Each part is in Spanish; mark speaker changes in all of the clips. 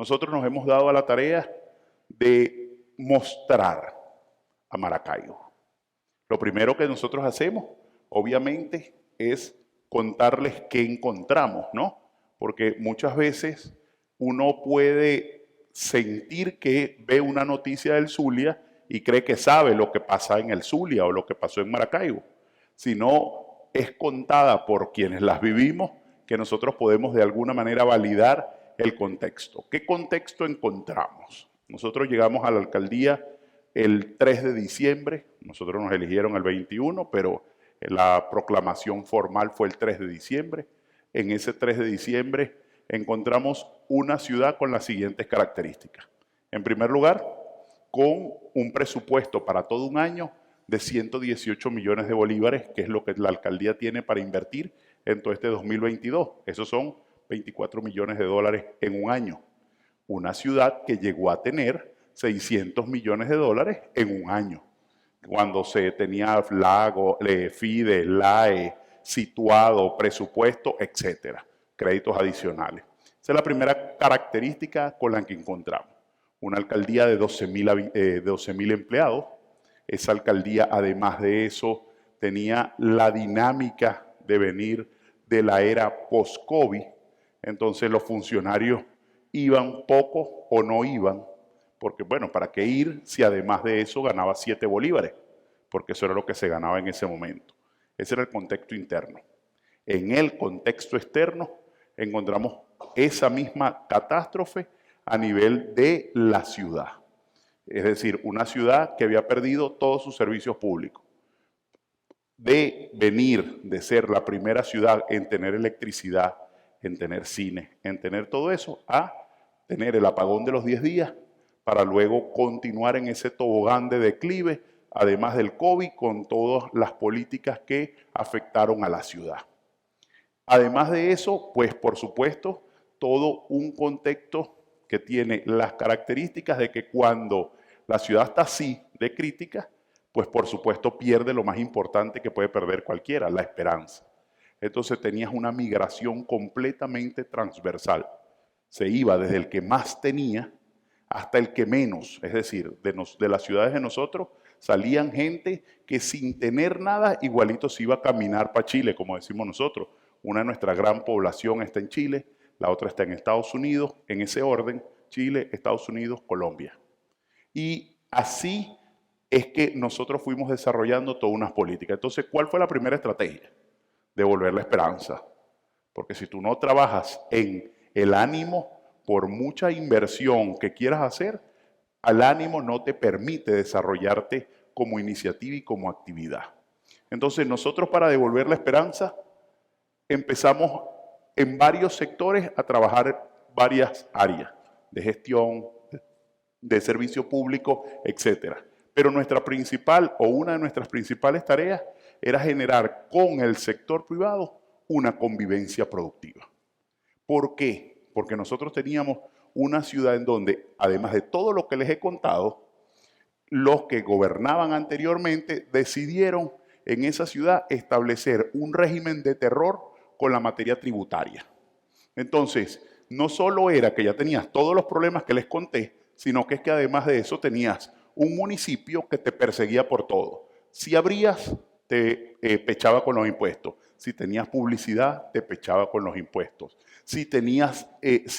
Speaker 1: nosotros nos hemos dado a la tarea de mostrar a Maracaibo. Lo primero que nosotros hacemos, obviamente, es contarles qué encontramos, ¿no? Porque muchas veces uno puede sentir que ve una noticia del Zulia y cree que sabe lo que pasa en el Zulia o lo que pasó en Maracaibo. Si no es contada por quienes las vivimos, que nosotros podemos de alguna manera validar el contexto. ¿Qué contexto encontramos? Nosotros llegamos a la alcaldía el 3 de diciembre, nosotros nos eligieron el 21, pero la proclamación formal fue el 3 de diciembre. En ese 3 de diciembre encontramos una ciudad con las siguientes características. En primer lugar, con un presupuesto para todo un año de 118 millones de bolívares, que es lo que la alcaldía tiene para invertir en todo este 2022. Esos son 24 millones de dólares en un año. Una ciudad que llegó a tener 600 millones de dólares en un año, cuando se tenía Lago, FIDE, LAE, situado, presupuesto, etcétera, créditos adicionales. Esa es la primera característica con la que encontramos. Una alcaldía de 12.000 empleados. Esa alcaldía, además de eso, tenía la dinámica de venir de la era post-COVID. Entonces los funcionarios iban poco o no iban, porque bueno, ¿para qué ir si además de eso ganaba 7 bolívares? Porque eso era lo que se ganaba en ese momento. Ese era el contexto interno. En el contexto externo encontramos esa misma catástrofe a nivel de la ciudad. Es decir, una ciudad que había perdido todos sus servicios públicos. De venir, de ser la primera ciudad en tener electricidad, en tener cine, en tener todo eso, a tener el apagón de los 10 días, para luego continuar en ese tobogán de declive, además del COVID, con todas las políticas que afectaron a la ciudad. Además de eso, pues por supuesto, todo un contexto que tiene las características de que cuando la ciudad está así de crítica, pues por supuesto pierde lo más importante que puede perder cualquiera, la esperanza. Entonces tenías una migración completamente transversal. Se iba desde el que más tenía hasta el que menos, es decir, de las ciudades de nosotros salían gente que sin tener nada igualito se iba a caminar para Chile, como decimos nosotros. Una de nuestra gran población está en Chile, la otra está en Estados Unidos, en ese orden, Chile, Estados Unidos, Colombia. Y así es que nosotros fuimos desarrollando todas unas políticas. Entonces, ¿cuál fue la primera estrategia? Devolver la esperanza. Porque si tú no trabajas en el ánimo, por mucha inversión que quieras hacer, al ánimo no te permite desarrollarte como iniciativa y como actividad. Entonces, nosotros para devolver la esperanza, empezamos en varios sectores a trabajar varias áreas de gestión, de servicio público, etcétera. Pero nuestra principal o una de nuestras principales tareas era generar con el sector privado una convivencia productiva. ¿Por qué? Porque nosotros teníamos una ciudad en donde, además de todo lo que les he contado, los que gobernaban anteriormente decidieron en esa ciudad establecer un régimen de terror con la materia tributaria. Entonces, no solo era que ya tenías todos los problemas que les conté, sino que es que además de eso tenías un municipio que te perseguía por todo. Si abrías, te pechaba con los impuestos. Si tenías publicidad, te pechaba con los impuestos. Si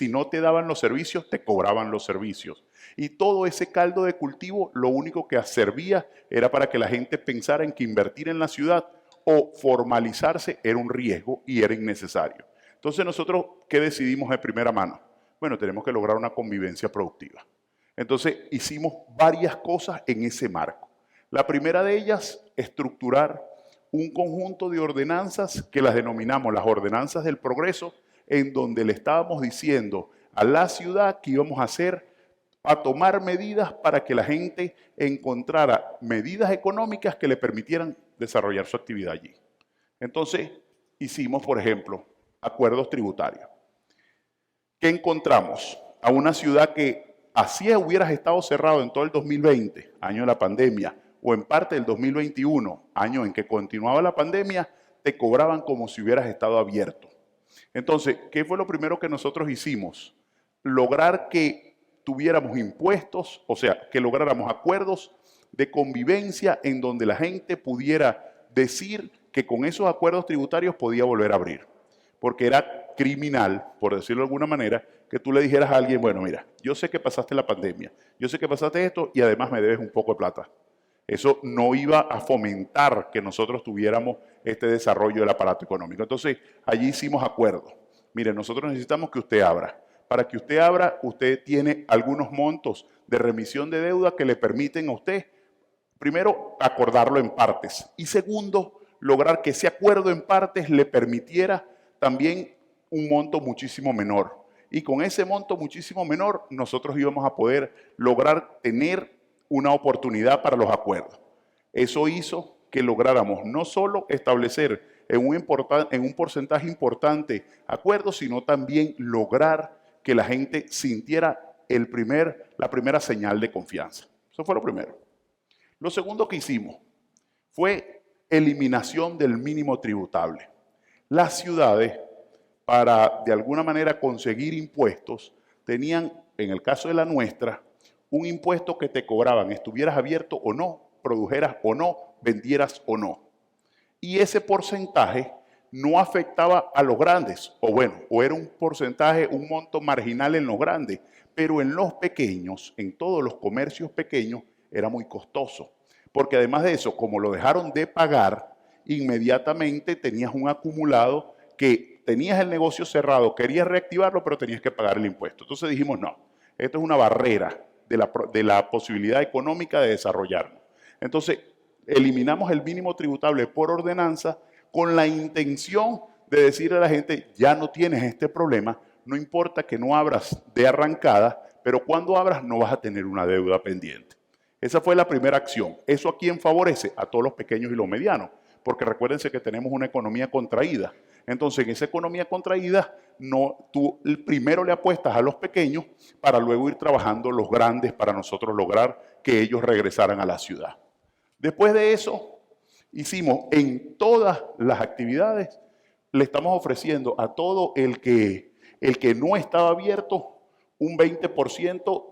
Speaker 1: no te daban los servicios, te cobraban los servicios. Y todo ese caldo de cultivo, lo único que servía era para que la gente pensara en que invertir en la ciudad o formalizarse era un riesgo y era innecesario. Entonces nosotros, ¿qué decidimos de primera mano? Bueno, tenemos que lograr una convivencia productiva. Entonces hicimos varias cosas en ese marco. La primera de ellas, estructurar un conjunto de ordenanzas que las denominamos las ordenanzas del progreso, en donde le estábamos diciendo a la ciudad que íbamos a tomar medidas para que la gente encontrara medidas económicas que le permitieran desarrollar su actividad allí. Entonces, hicimos, por ejemplo, acuerdos tributarios. ¿Qué encontramos? A una ciudad que así hubieras estado cerrado en todo el 2020, año de la pandemia, o en parte del 2021, año en que continuaba la pandemia, te cobraban como si hubieras estado abierto. Entonces, ¿qué fue lo primero que nosotros hicimos? lograr que tuviéramos impuestos, o sea, que lográramos acuerdos de convivencia en donde la gente pudiera decir que con esos acuerdos tributarios podía volver a abrir. Porque era criminal, por decirlo de alguna manera, que tú le dijeras a alguien, bueno, mira, yo sé que pasaste la pandemia, yo sé que pasaste esto y además me debes un poco de plata. Eso no iba a fomentar que nosotros tuviéramos este desarrollo del aparato económico. Entonces, allí hicimos acuerdos. Mire, nosotros necesitamos que usted abra. Para que usted abra, usted tiene algunos montos de remisión de deuda que le permiten a usted, primero, acordarlo en partes. Y segundo, lograr que ese acuerdo en partes le permitiera también un monto muchísimo menor. Y con ese monto muchísimo menor, nosotros íbamos a poder lograr tener una oportunidad para los acuerdos. Eso hizo que lográramos no solo establecer en un porcentaje importante acuerdos, sino también lograr que la gente sintiera la primera señal de confianza. Eso fue lo primero. Lo segundo que hicimos fue eliminación del mínimo tributable. Las ciudades, para de alguna manera conseguir impuestos, tenían, en el caso de la nuestra, un impuesto que te cobraban, estuvieras abierto o no, produjeras o no, vendieras o no. Y ese porcentaje no afectaba a los grandes, o era un porcentaje, un monto marginal en los grandes, pero en los pequeños, en todos los comercios pequeños, era muy costoso. Porque además de eso, como lo dejaron de pagar, inmediatamente tenías un acumulado que tenías el negocio cerrado, querías reactivarlo, pero tenías que pagar el impuesto. Entonces dijimos, no, esto es una barrera de la posibilidad económica de desarrollarnos. Entonces, eliminamos el mínimo tributable por ordenanza con la intención de decirle a la gente, ya no tienes este problema, no importa que no abras de arrancada, pero cuando abras no vas a tener una deuda pendiente. Esa fue la primera acción. ¿Eso a quién favorece? A todos los pequeños y los medianos, porque recuérdense que tenemos una economía contraída. Entonces, en esa economía contraída, tú primero le apuestas a los pequeños para luego ir trabajando los grandes para nosotros lograr que ellos regresaran a la ciudad. Después de eso, hicimos en todas las actividades, le estamos ofreciendo a todo el que no estaba abierto un 20%,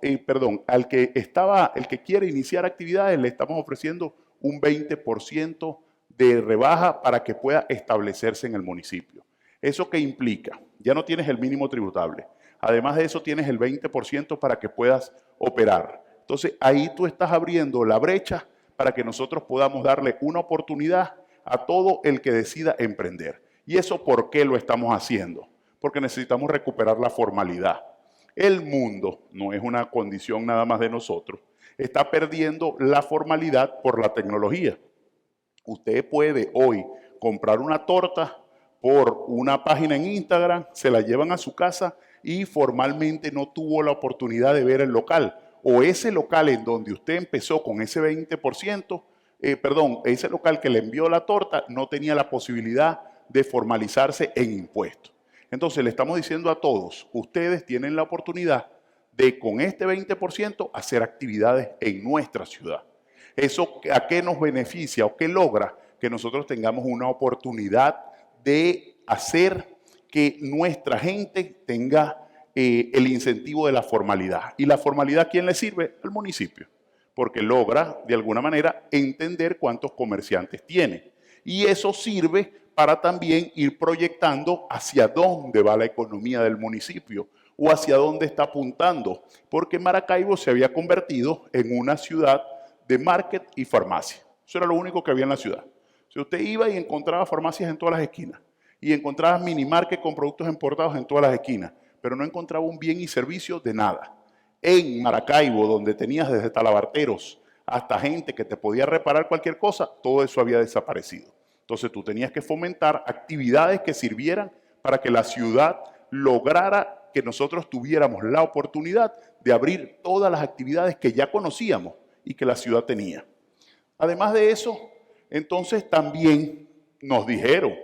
Speaker 1: el que quiere iniciar actividades, le estamos ofreciendo un 20% de rebaja para que pueda establecerse en el municipio. ¿Eso qué implica? Ya no tienes el mínimo tributable. Además de eso, tienes el 20% para que puedas operar. Entonces, ahí tú estás abriendo la brecha para que nosotros podamos darle una oportunidad a todo el que decida emprender. ¿Y eso por qué lo estamos haciendo? Porque necesitamos recuperar la formalidad. El mundo, no es una condición nada más de nosotros, está perdiendo la formalidad por la tecnología. Usted puede hoy comprar una torta por una página en Instagram, se la llevan a su casa y formalmente no tuvo la oportunidad de ver el local. O ese local en donde usted empezó con ese 20%, ese local que le envió la torta no tenía la posibilidad de formalizarse en impuestos. Entonces le estamos diciendo a todos, ustedes tienen la oportunidad de con este 20% hacer actividades en nuestra ciudad. ¿Eso a qué nos beneficia o qué logra? Que nosotros tengamos una oportunidad de hacer que nuestra gente tenga el incentivo de la formalidad. ¿Y la formalidad a quién le sirve? Al municipio, porque logra de alguna manera entender cuántos comerciantes tiene. Y eso sirve para también ir proyectando hacia dónde va la economía del municipio o hacia dónde está apuntando, porque Maracaibo se había convertido en una ciudad de market y farmacia. Eso era lo único que había en la ciudad. Si usted iba y encontraba farmacias en todas las esquinas y encontraba mini market con productos importados en todas las esquinas, pero no encontraba un bien y servicio de nada. En Maracaibo, donde tenías desde talabarteros hasta gente que te podía reparar cualquier cosa, todo eso había desaparecido. Entonces tú tenías que fomentar actividades que sirvieran para que la ciudad lograra que nosotros tuviéramos la oportunidad de abrir todas las actividades que ya conocíamos y que la ciudad tenía. Además de eso, entonces también nos dijeron,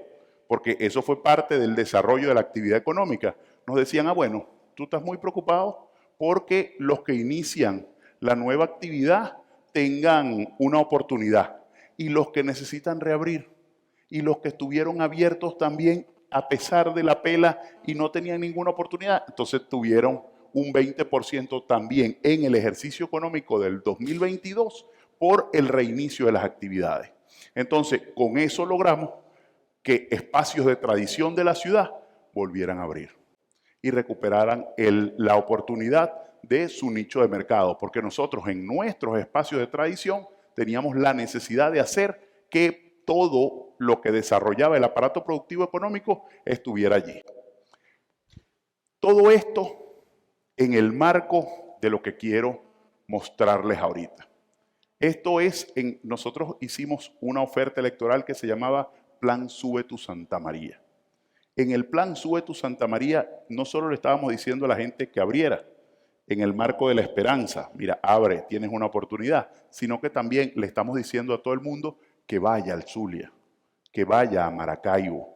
Speaker 1: porque eso fue parte del desarrollo de la actividad económica, nos decían, bueno, tú estás muy preocupado porque los que inician la nueva actividad tengan una oportunidad y los que necesitan reabrir y los que estuvieron abiertos también a pesar de la pela y no tenían ninguna oportunidad, entonces tuvieron un 20% también en el ejercicio económico del 2022 por el reinicio de las actividades. Entonces, con eso logramos que espacios de tradición de la ciudad volvieran a abrir y recuperaran la oportunidad de su nicho de mercado, porque nosotros en nuestros espacios de tradición teníamos la necesidad de hacer que todo lo que desarrollaba el aparato productivo económico estuviera allí. Todo esto en el marco de lo que quiero mostrarles ahorita. Esto es, nosotros hicimos una oferta electoral que se llamaba Plan Sube tu Santa María. En el Plan Sube tu Santa María no solo le estábamos diciendo a la gente que abriera en el marco de la esperanza, mira, abre, tienes una oportunidad, sino que también le estamos diciendo a todo el mundo que vaya al Zulia, que vaya a Maracaibo,